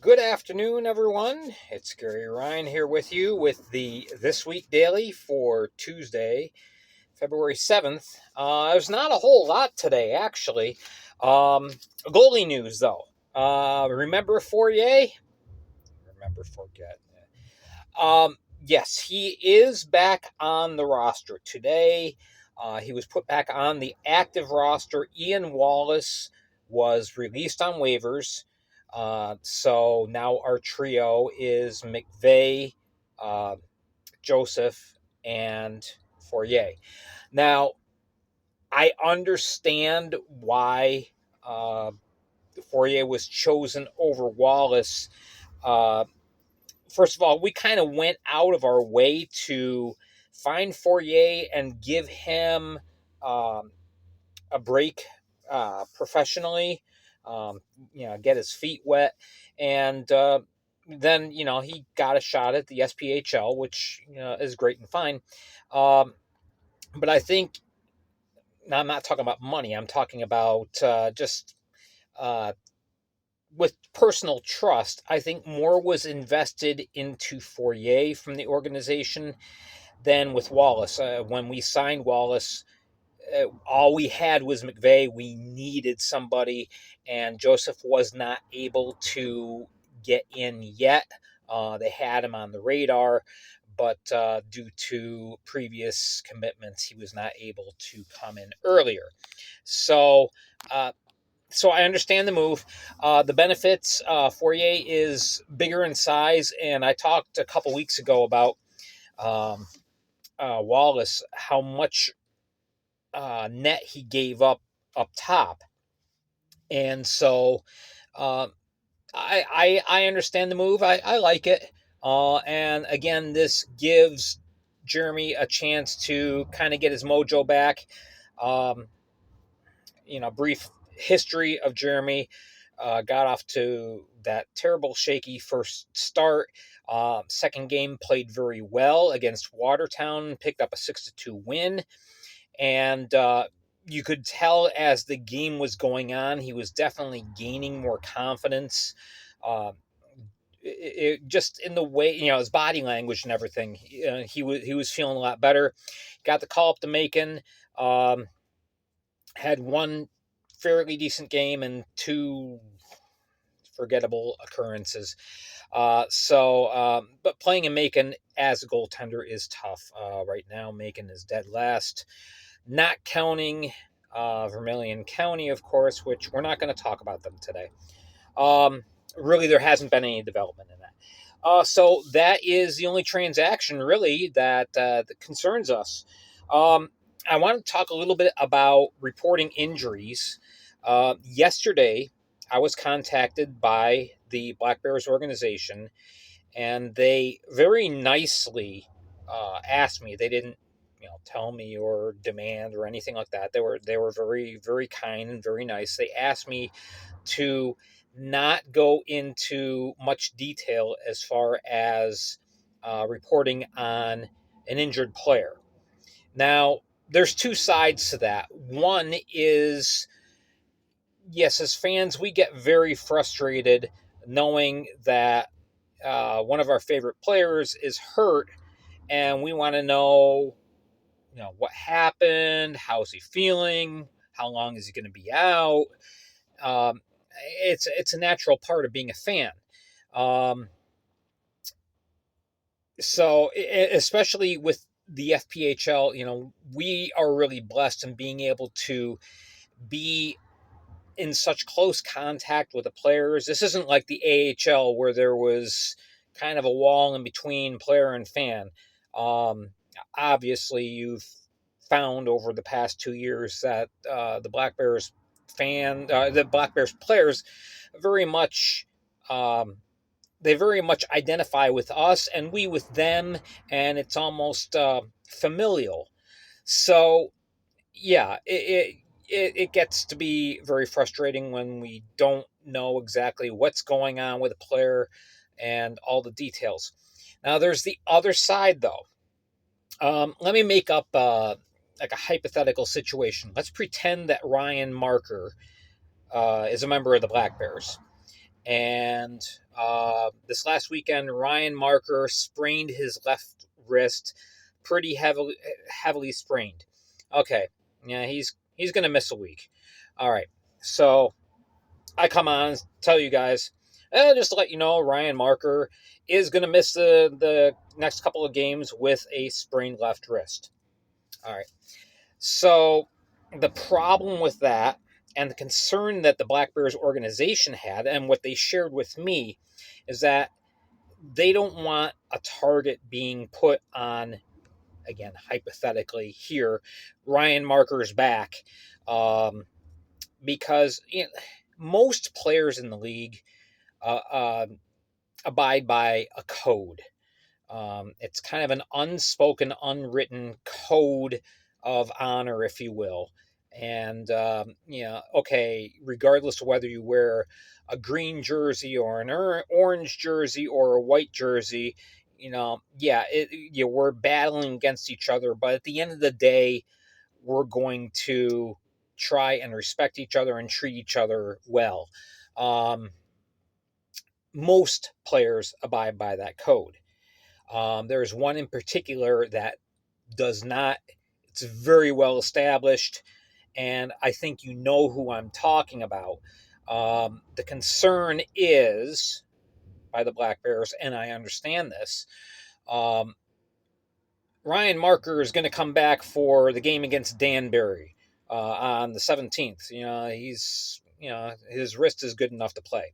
Good afternoon, everyone. It's Gary Ryan here with you with the This Week Daily for Tuesday, February 7th. There's not a whole lot today, actually. Goalie news, though. Remember Fourier? Remember Forget. Yes, he is back on the roster today. He was put back on the active roster. Ian Wallace was released on waivers. So now our trio is McVeigh, uh, Joseph, and Fourier. Now, I understand why Fourier was chosen over Wallace. Uh, First of all, we kind of went out of our way to find Fourier and give him um, a break professionally, um, get his feet wet. And then, he got a shot at the SPHL, which is great and fine. But I think, now I'm not talking about money, I'm talking about just uh, with personal trust. I think more was invested into Fourier from the organization than with Wallace. When we signed Wallace, all we had was McVeigh. We needed somebody, and Joseph was not able to get in yet. They had him on the radar, but due to previous commitments, he was not able to come in earlier. So, uh, so I understand the move. The benefits, Fourier is bigger in size, and I talked a couple weeks ago about um, Wallace, how much net he gave up top, and so uh, I understand the move. I like it, and again, this gives Jeremy a chance to kind of get his mojo back. Um, Brief history of Jeremy. Got off to that terrible, shaky first start. Second game played very well against Watertown, picked up a 6-2 win. And you could tell as the game was going on, he was definitely gaining more confidence. Uh, just in the way, his body language and everything. He was feeling a lot better. Got the call up to Macon. Had one fairly decent game and two forgettable occurrences. But playing in Macon as a goaltender is tough. Right now, Macon is dead last, not counting Vermilion County, of course, which we're not going to talk about them today. Really, there hasn't been any development in that. So that is the only transaction really that concerns us. I want to talk a little bit about reporting injuries. Yesterday, I was contacted by the Black Bears organization, and they very nicely asked me. They didn't, tell me or demand or anything like that. They were very very kind and very nice. They asked me to not go into much detail as far as reporting on an injured player. Now, there's two sides to that. One is, yes, as fans, we get very frustrated knowing that one of our favorite players is hurt, and we want to know, what happened, how's he feeling, how long is he going to be out. Um, it's a natural part of being a fan. Um, so especially with the FPHL, we are really blessed in being able to be in such close contact with the players. This isn't like the AHL where there was kind of a wall in between player and fan. Um, Obviously, you've found over the past 2 years that the Black Bears players very much um, they very much identify with us and we with them, and it's almost familial. So yeah, it gets to be very frustrating when we don't know exactly what's going on with a player and all the details. Now, there's the other side, though. Let me make up like a hypothetical situation. Let's pretend that Ryan Marker is a member of the Black Bears, And this last weekend, Ryan Marker sprained his left wrist, pretty heavily sprained. Okay, yeah, he's gonna miss a week. All right, so I come on and tell you guys, just to let you know, Ryan Marker is gonna miss the next couple of games with a sprained left wrist. All right, so the problem with that and the concern that the Black Bears organization had and what they shared with me is that they don't want a target being put on, again, hypothetically here, Ryan Marker's back, because most players in the league uh, uh, abide by a code. It's kind of an unspoken, unwritten code of honor, if you will. And, okay, regardless of whether you wear a green jersey or an orange jersey or a white jersey, we're battling against each other. But at the end of the day, we're going to try and respect each other and treat each other well. Um, Most players abide by that code. There's one in particular that does not. It's very well established, and I think you know who I'm talking about. The concern is by the Black Bears, and I understand this. Um, Ryan Marker is going to come back for the game against Danbury on the 17th. His wrist is good enough to play.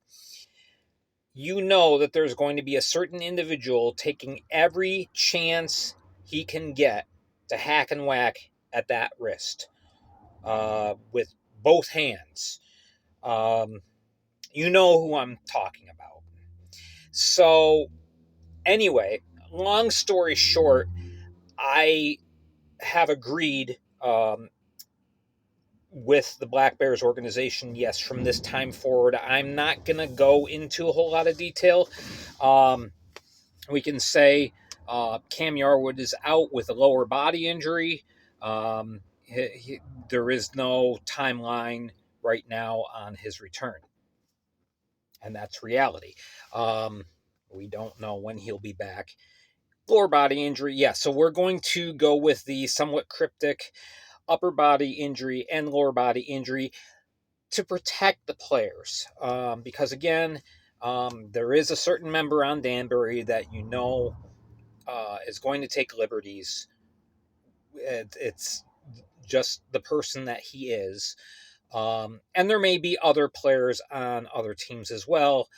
You know that there's going to be a certain individual taking every chance he can get to hack and whack at that wrist with both hands. Um, you know who I'm talking about. So, anyway, long story short, I have agreed with the Black Bears organization. Yes, from this time forward, I'm not going to go into a whole lot of detail. We can say Cam Yarwood is out with a lower body injury. There is no timeline right now on his return, and that's reality. Um, we don't know when he'll be back. Lower body injury, yeah. So we're going to go with the somewhat cryptic upper body injury and lower body injury to protect the players, because again, there is a certain member on Danbury that is going to take liberties. It's just the person that he is. And there may be other players on other teams as well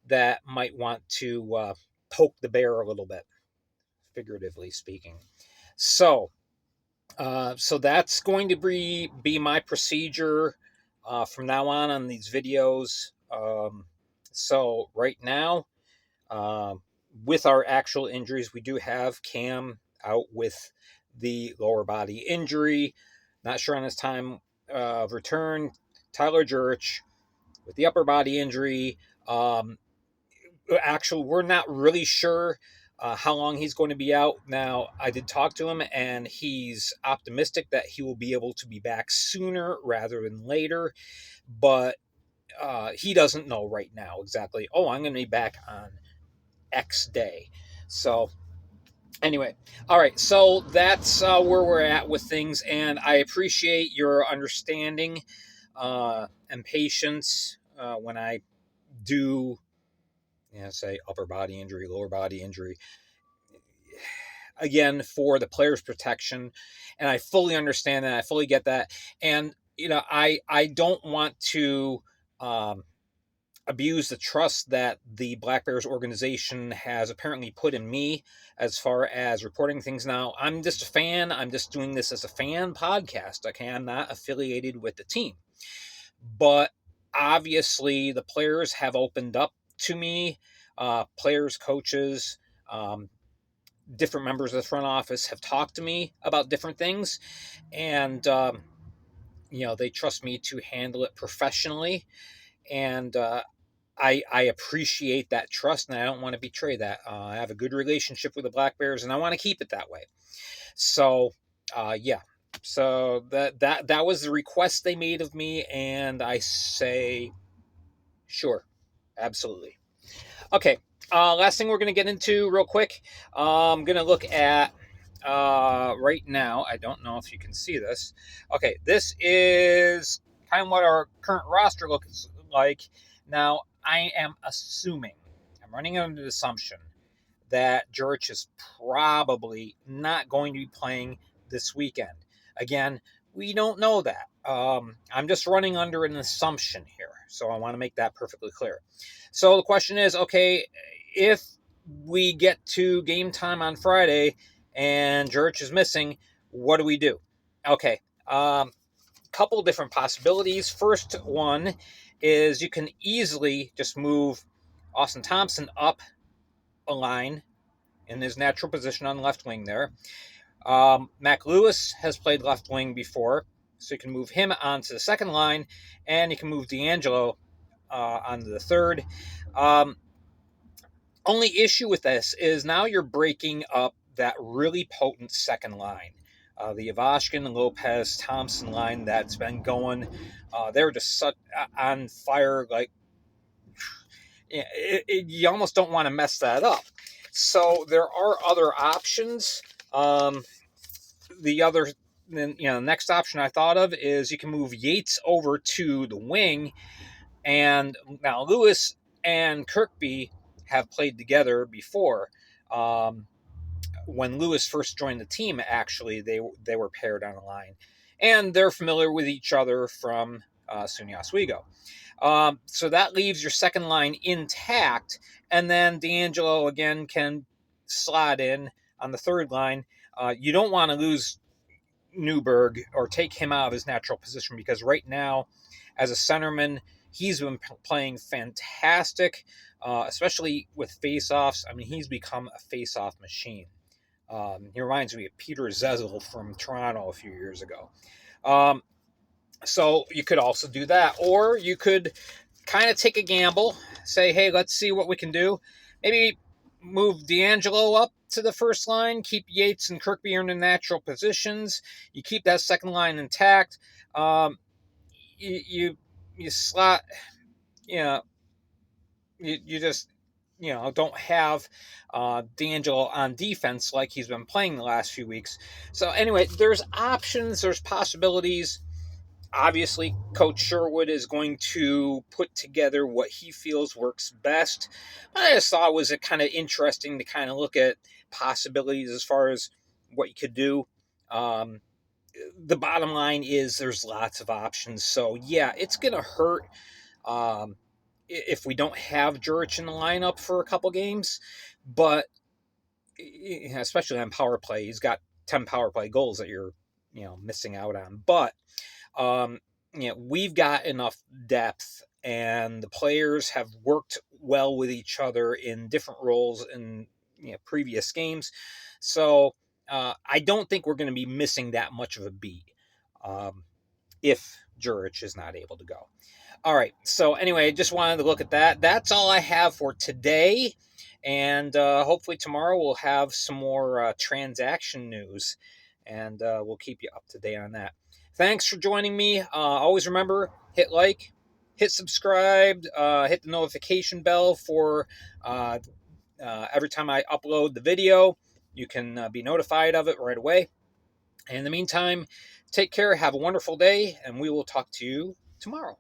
that might want to poke the bear a little bit, figuratively speaking. So that's going to be my procedure from now on these videos. So right now, uh, with our actual injuries, we do have Cam out with the lower body injury. Not sure on his time of return. Tyler Jurich with the upper body injury. Actually, we're not really sure how long he's going to be out. Now, I did talk to him, and he's optimistic that he will be able to be back sooner rather than later. But he doesn't know right now exactly. Oh, I'm going to be back on X day. So anyway, all right. So that's where we're at with things, and I appreciate your understanding and patience when I do, say upper body injury, lower body injury. Again, for the player's protection, and I fully understand that. I fully get that, and I don't want to. Abuse the trust that the Black Bears organization has apparently put in me as far as reporting things. Now, I'm just a fan. I'm just doing this as a fan podcast. Okay, I'm not affiliated with the team. But obviously, the players have opened up to me. Players, coaches, different members of the front office have talked to me about different things. And, they trust me to handle it professionally. And I appreciate that trust, and I don't want to betray that. I have a good relationship with the Black Bears, and I want to keep it that way. So, yeah. So that was the request they made of me, and I say, sure. Absolutely. Okay. Last thing we're going to get into real quick. I'm going to look at right now. I don't know if you can see this. Okay, this is kind of what our current roster looks like. Now, I am assuming, I'm running under the assumption that Jurich is probably not going to be playing this weekend. Again, we don't know that. I'm just running under an assumption here, so I want to make that perfectly clear. So the question is, okay, if we get to game time on Friday and Jurich is missing, what do we do? Okay, couple different possibilities. First one is you can easily just move Austin Thompson up a line in his natural position on the left wing there. Mac Lewis has played left wing before, so you can move him onto the second line, and you can move D'Angelo onto the third. Only issue with this is now you're breaking up that really potent second line. The Ivashkin, Lopez, Thompson line that's been going. They're just such on fire. Like you almost don't want to mess that up. So there are other options. The other, next option I thought of is you can move Yates over to the wing, and now Lewis and Kirkby have played together before. When Lewis first joined the team, actually, they were paired on a line, and they're familiar with each other from SUNY Oswego. So that leaves your second line intact, and then D'Angelo again can slot in on the third line. You don't want to lose Newberg or take him out of his natural position because right now, as a centerman, he's been playing fantastic, especially with faceoffs. I mean, he's become a faceoff machine. He reminds me of Peter Zezel from Toronto a few years ago. So you could also do that, or you could kind of take a gamble, say, hey, let's see what we can do. Maybe move D'Angelo up to the first line, keep Yates and Kirkby in their natural positions. You keep that second line intact. You slot, you know, you just don't have D'Angelo on defense like he's been playing the last few weeks. So anyway, there's options, there's possibilities. Obviously, Coach Sherwood is going to put together what he feels works best. But I just thought it was kind of interesting to kind of look at possibilities as far as what you could do. The bottom line is there's lots of options. So, yeah, it's going to hurt if we don't have Jurich in the lineup for a couple games. But especially on power play, he's got 10 power play goals that you're missing out on. But we've got enough depth, and the players have worked well with each other in different roles in previous games. So I don't think we're going to be missing that much of a beat if Jurich is not able to go. All right. So anyway, just wanted to look at that. That's all I have for today. And hopefully tomorrow we'll have some more transaction news, and we'll keep you up to date on that. Thanks for joining me. Always remember, hit like, hit subscribe, hit the notification bell for every time I upload the video. You can be notified of it right away. And in the meantime, take care, have a wonderful day, and we will talk to you tomorrow.